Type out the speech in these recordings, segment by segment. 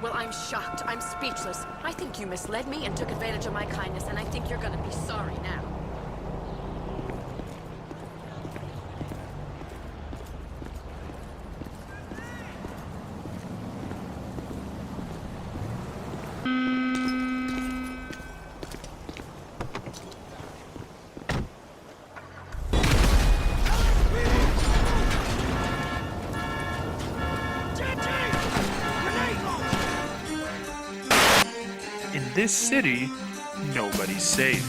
Well, I'm shocked. I'm speechless. I think you misled me and took advantage of my kindness, and I think you're gonna be sorry now. In this city, nobody's safe.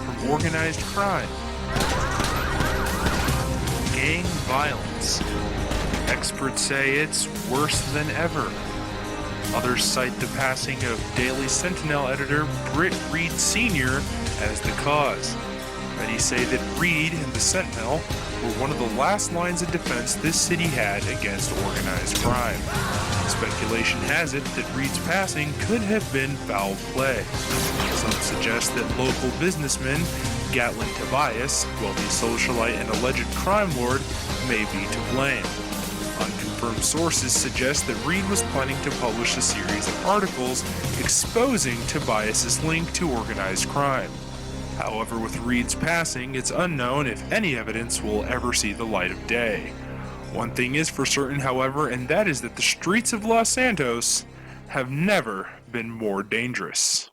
From organized crime, gang violence, experts say it's worse than ever. Others cite the passing of Daily Sentinel editor Britt Reid Jr. as the cause. Many say that Reid and the Sentinel were one of the last lines of defense this city had against organized crime. Speculation has it that Reid's passing could have been foul play. Some suggest that local businessman Gatland Tobias, wealthy socialite and alleged crime lord, may be to blame. Unconfirmed sources suggest that Reid was planning to publish a series of articles exposing Tobias's link to organized crime. However, with Reid's passing, it's unknown if any evidence will ever see the light of day. One thing is for certain, however, and that is that the streets of Los Santos have never been more dangerous.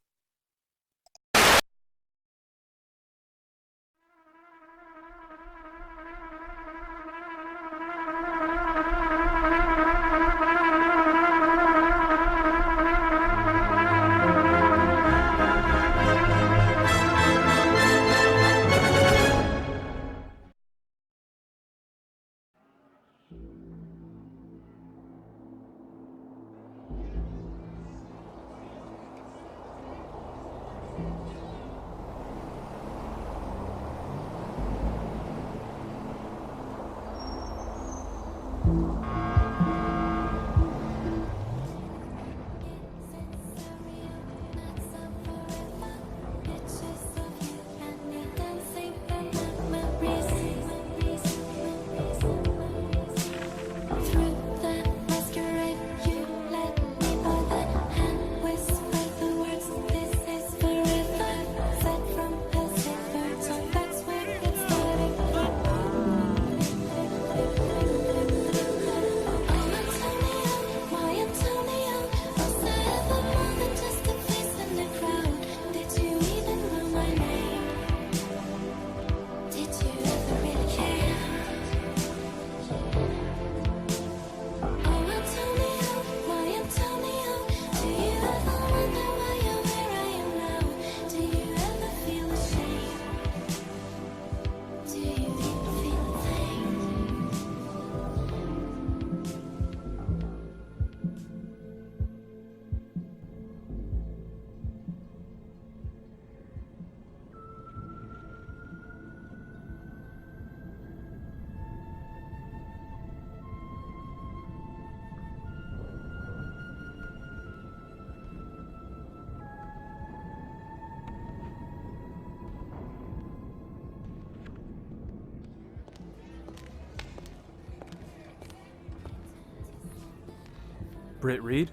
Britt Reid?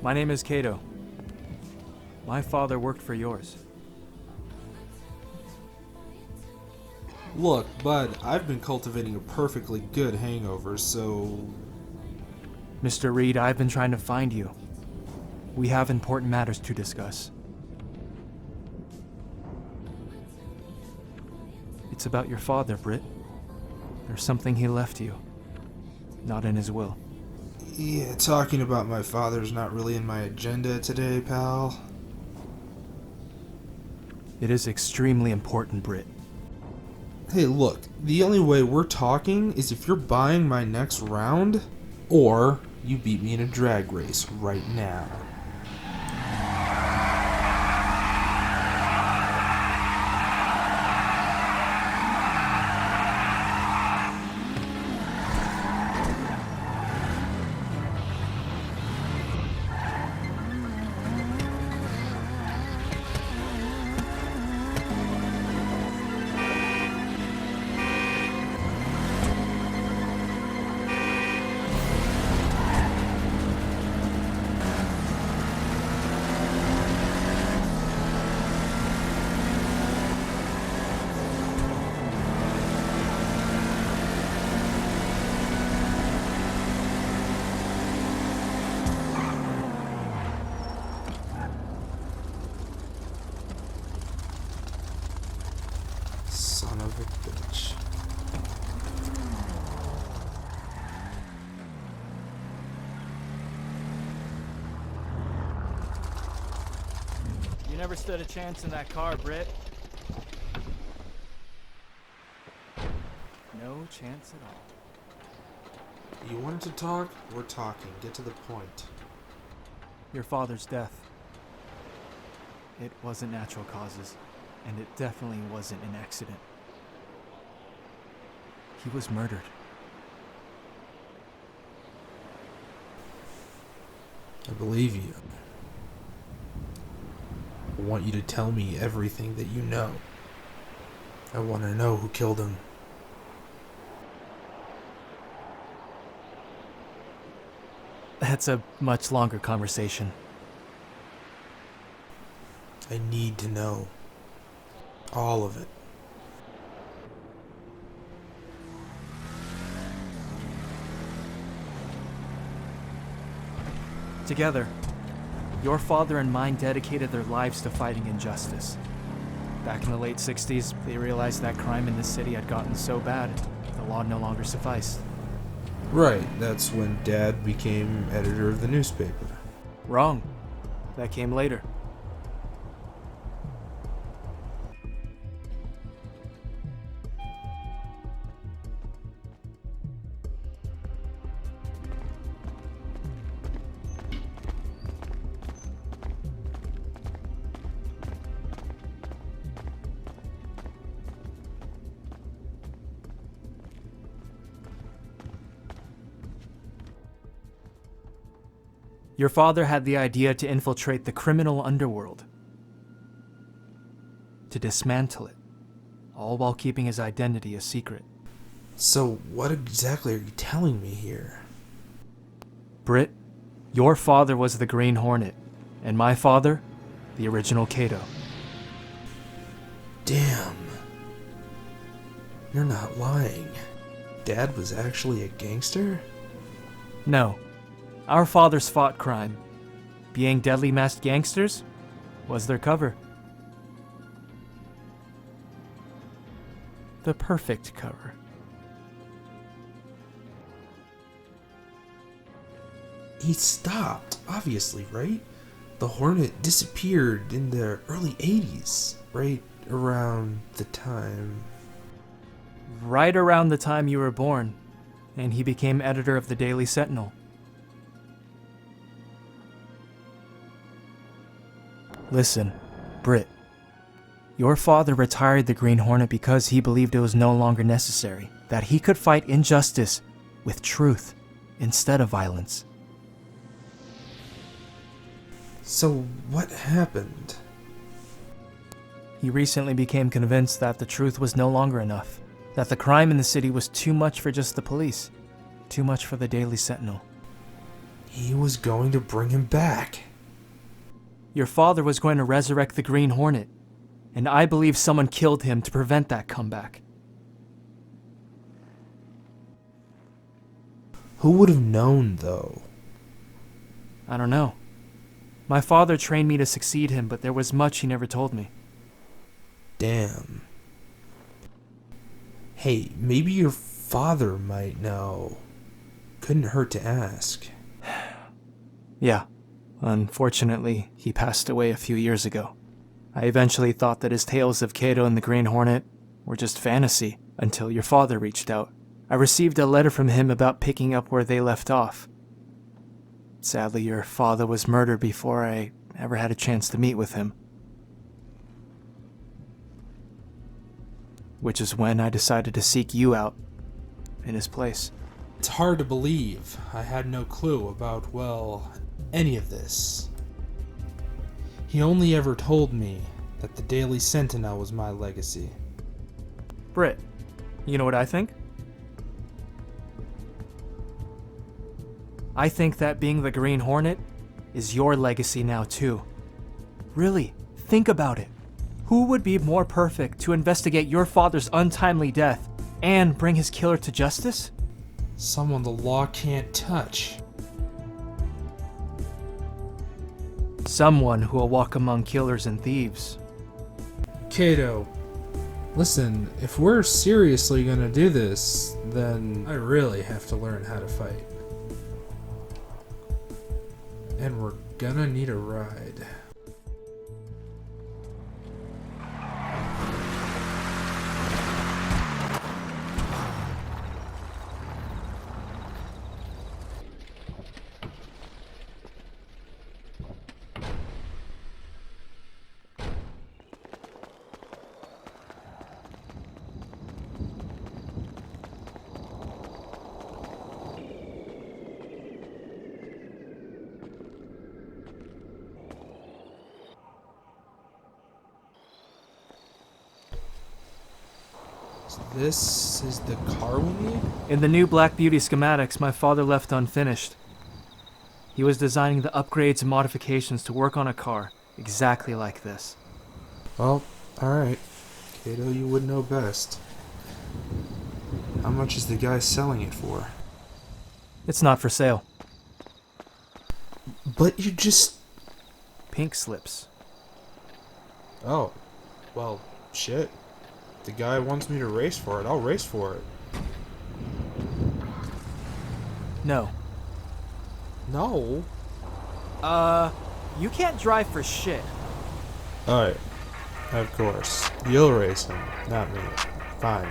My name is Kato. My father worked for yours. Look, bud, I've been cultivating a perfectly good hangover, so... Mr. Reid, I've been trying to find you. We have important matters to discuss. It's about your father, Britt. There's something he left you. Not in his will. Yeah, talking about my father's not really in my agenda today, pal. It is extremely important, Britt. Hey, look, the only way we're talking is if you're buying my next round, or you beat me in a drag race right now. of bitch. You never stood a chance in that car, Britt. No chance at all. You wanted to talk? We're talking. Get to the point. Your father's death. It wasn't natural causes, and it definitely wasn't an accident. He was murdered. I believe you. I want you to tell me everything that you know. I want to know who killed him. That's a much longer conversation. I need to know. All of it. Together, your father and mine dedicated their lives to fighting injustice. Back in the late 60s, they realized that crime in this city had gotten so bad, the law no longer sufficed. Right, that's when Dad became editor of the newspaper. Wrong. That came later. Your father had the idea to infiltrate the criminal underworld, to dismantle it, all while keeping his identity a secret. So, what exactly are you telling me here? Britt, your father was the Green Hornet, and my father, the original Kato. Damn. You're not lying. Dad was actually a gangster? No. Our fathers fought crime. Being deadly masked gangsters was their cover. The perfect cover. He stopped, obviously, right? The Hornet disappeared in the early 80s, right around the time... Right around the time you were born, and he became editor of the Daily Sentinel. Listen, Britt. Your father retired the Green Hornet because he believed it was no longer necessary, that he could fight injustice with truth instead of violence. So, what happened? He recently became convinced that the truth was no longer enough, that the crime in the city was too much for just the police, too much for the Daily Sentinel. He was going to bring him back. Your father was going to resurrect the Green Hornet, and I believe someone killed him to prevent that comeback. Who would have known, though? I don't know. My father trained me to succeed him, but there was much he never told me. Damn. Hey, maybe your father might know. Couldn't hurt to ask. Yeah. Unfortunately, he passed away a few years ago. I eventually thought that his tales of Kato and the Green Hornet were just fantasy until your father reached out. I received a letter from him about picking up where they left off. Sadly, your father was murdered before I ever had a chance to meet with him. Which is when I decided to seek you out in his place. It's hard to believe. I had no clue about, well, any of this. He only ever told me that the Daily Sentinel was my legacy. Britt, you know what I think? I think that being the Green Hornet is your legacy now too. Really, think about it. Who would be more perfect to investigate your father's untimely death and bring his killer to justice? Someone the law can't touch. Someone who will walk among killers and thieves. Kato, Listen, if we're seriously gonna do this, then I really have to learn how to fight. And we're gonna need a ride. This is the car we need? In the new Black Beauty schematics my father left unfinished. He was designing the upgrades and modifications to work on a car exactly like this. Well, alright. Kato, you would know best. How much is the guy selling it for? It's not for sale. But you just... Pink slips. Oh. Well, shit. The guy wants me to race for it. I'll race for it. No. No? You can't drive for shit. Alright. Of course. You'll race him, not me. Fine.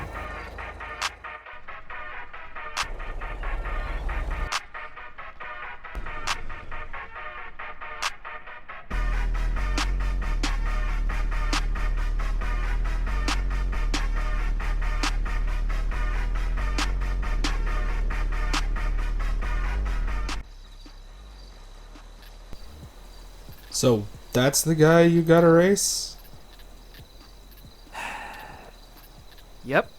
So, that's the guy you gotta race? Yep.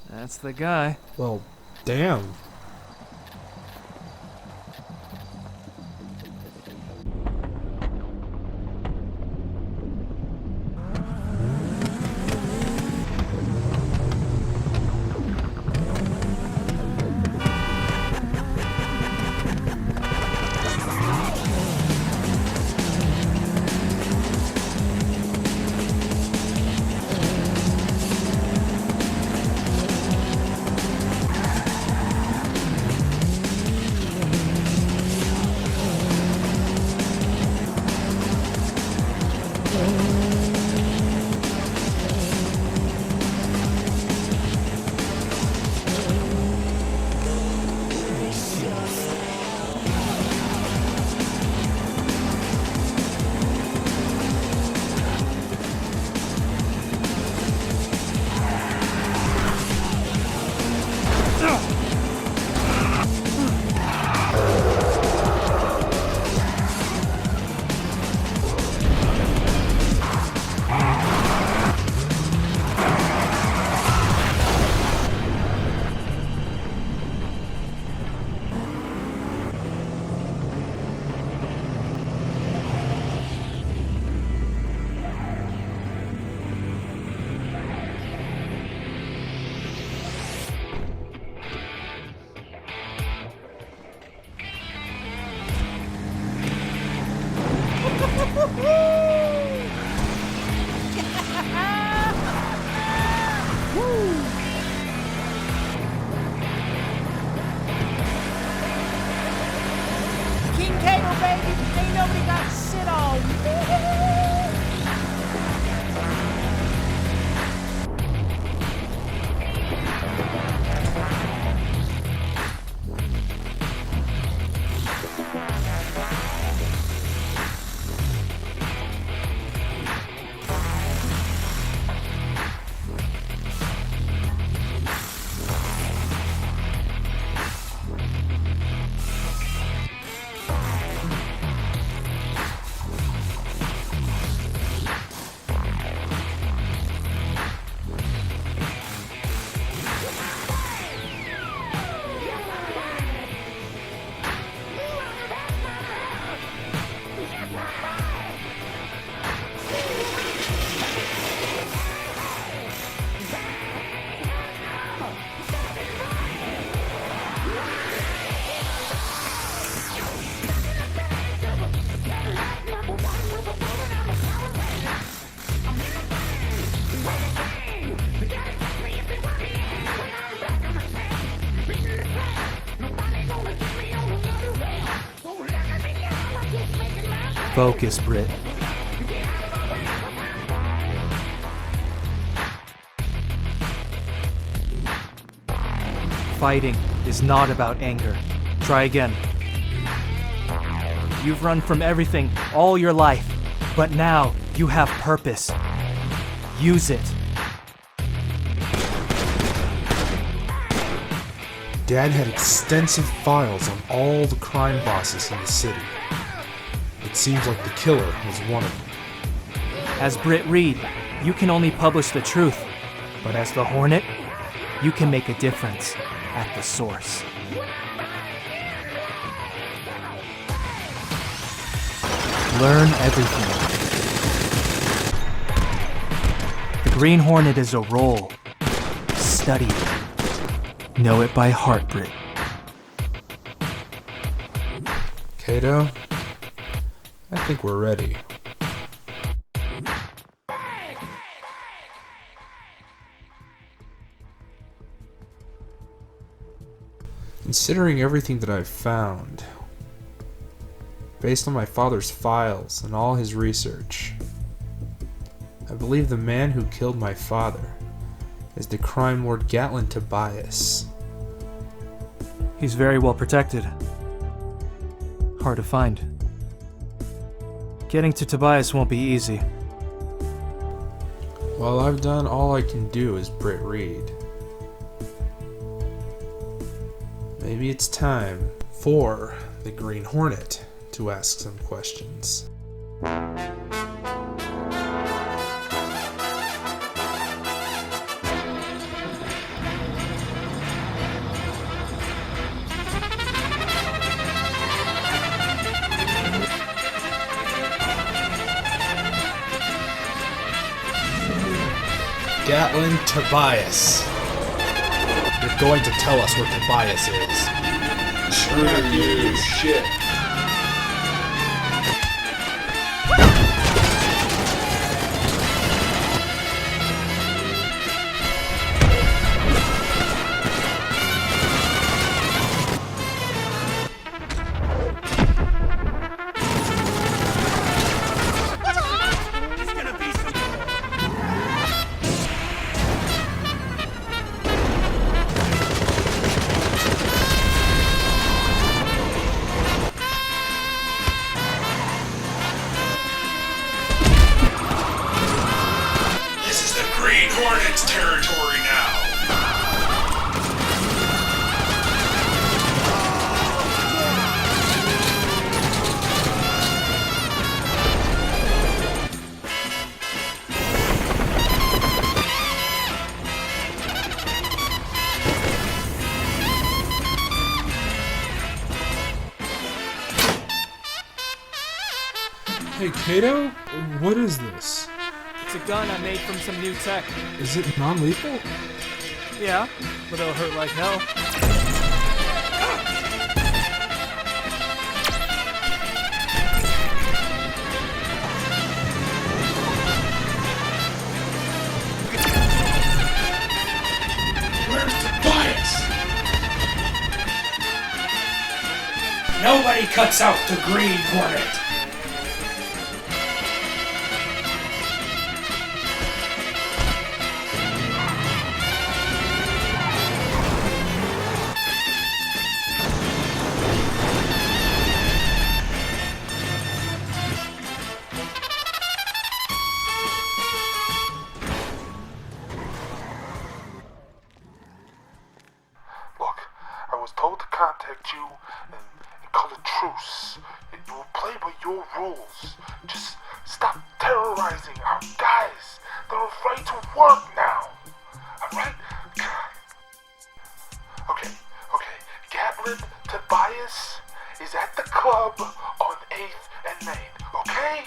That's the guy. Well, damn. King Kato, baby! Ain't nobody got shit on. Focus, Britt. Fighting is not about anger. Try again. You've run from everything all your life, but now you have purpose. Use it. Dad had extensive files on all the crime bosses in the city. It seems like the killer was one of them. As Britt Reid, you can only publish the truth, but as the Hornet, you can make a difference at the source. Learn everything. The Green Hornet is a role. Study it. Know it by heart, Britt. Kato, I think we're ready. Considering everything that I've found, based on my father's files and all his research, I believe the man who killed my father is the crime lord Gatland Tobias. He's very well protected. Hard to find. Getting to Tobias won't be easy. Well, I've done all I can do as Britt Reid. Maybe it's time for the Green Hornet to ask some questions. Gatland Tobias. You're going to tell us where Tobias is. Screw you, shit. Green Hornet's territory now. Hey, Kato? What is this? It's a gun I made from some new tech. Is it non-lethal? Yeah, but it'll hurt like hell. Where's Tobias? Nobody cuts out the Green Hornet. Look, I was told to contact you and call a truce. You will play by your rules. Just stop terrorizing our guys. They're afraid to work now. Alright? Okay. Gatland Tobias is at the club on 8th and Main, okay?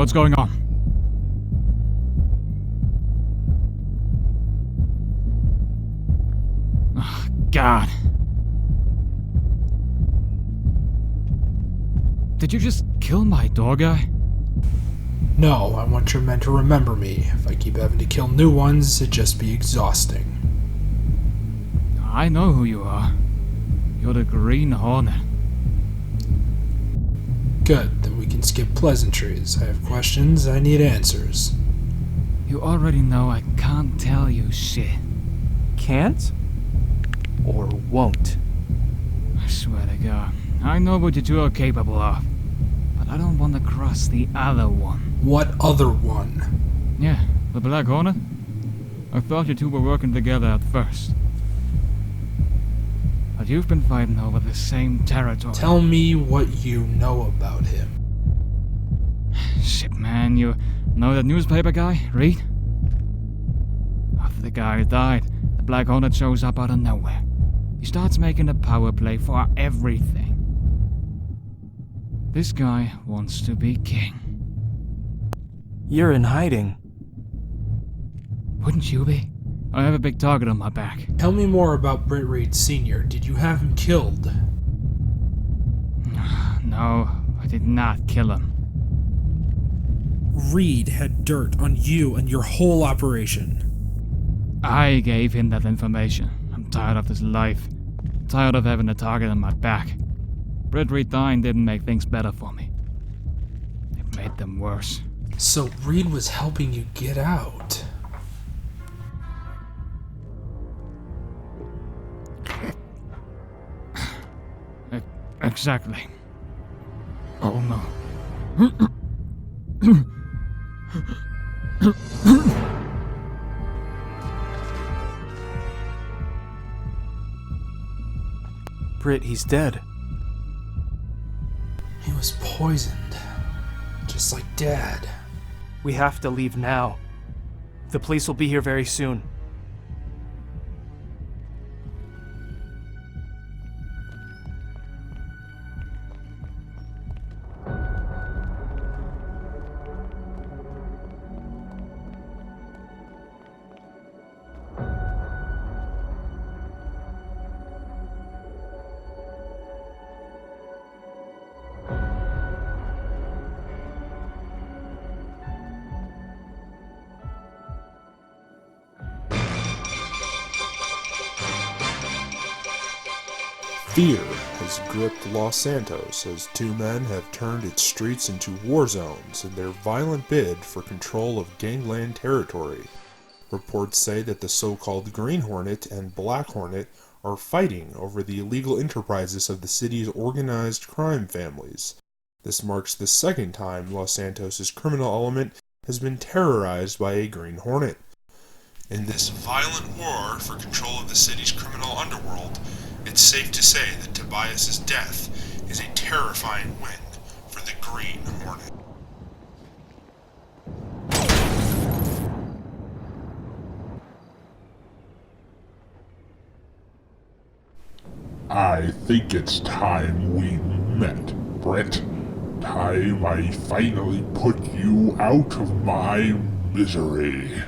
What's going on? Oh, God. Did you just kill my door guy? No, I want your men to remember me. If I keep having to kill new ones, it'd just be exhausting. I know who you are. You're the Green Hornet. Good, then we can skip pleasantries. I have questions, I need answers. You already know I can't tell you shit. Can't? Or won't? I swear to God. I know what you two are capable of. But I don't want to cross the other one. What other one? Yeah, the Black Hornet? I thought you two were working together at first. But you've been fighting over the same territory. Tell me what you know about him. Shit, man, you know that newspaper guy, Reid? After the guy died, the Black Hornet shows up out of nowhere. He starts making a power play for everything. This guy wants to be king. You're in hiding. Wouldn't you be? I have a big target on my back. Tell me more about Britt Reid Sr. Did you have him killed? No, I did not kill him. Reid had dirt on you and your whole operation. I gave him that information. I'm tired of this life. Tired of having a target on my back. Britt Reid dying didn't make things better for me. It made them worse. So Reid was helping you get out. Exactly. Oh no. Britt, he's dead. He was poisoned. Just like Dad. We have to leave now. The police will be here very soon. Fear has gripped Los Santos as two men have turned its streets into war zones in their violent bid for control of gangland territory. Reports say that the so-called Green Hornet and Black Hornet are fighting over the illegal enterprises of the city's organized crime families. This marks the second time Los Santos' criminal element has been terrorized by a Green Hornet. In this violent war for control of the city's criminal underworld, it's safe to say that Tobias's death is a terrifying win for the Green Hornet. I think it's time we met, Britt. Time I finally put you out of my misery.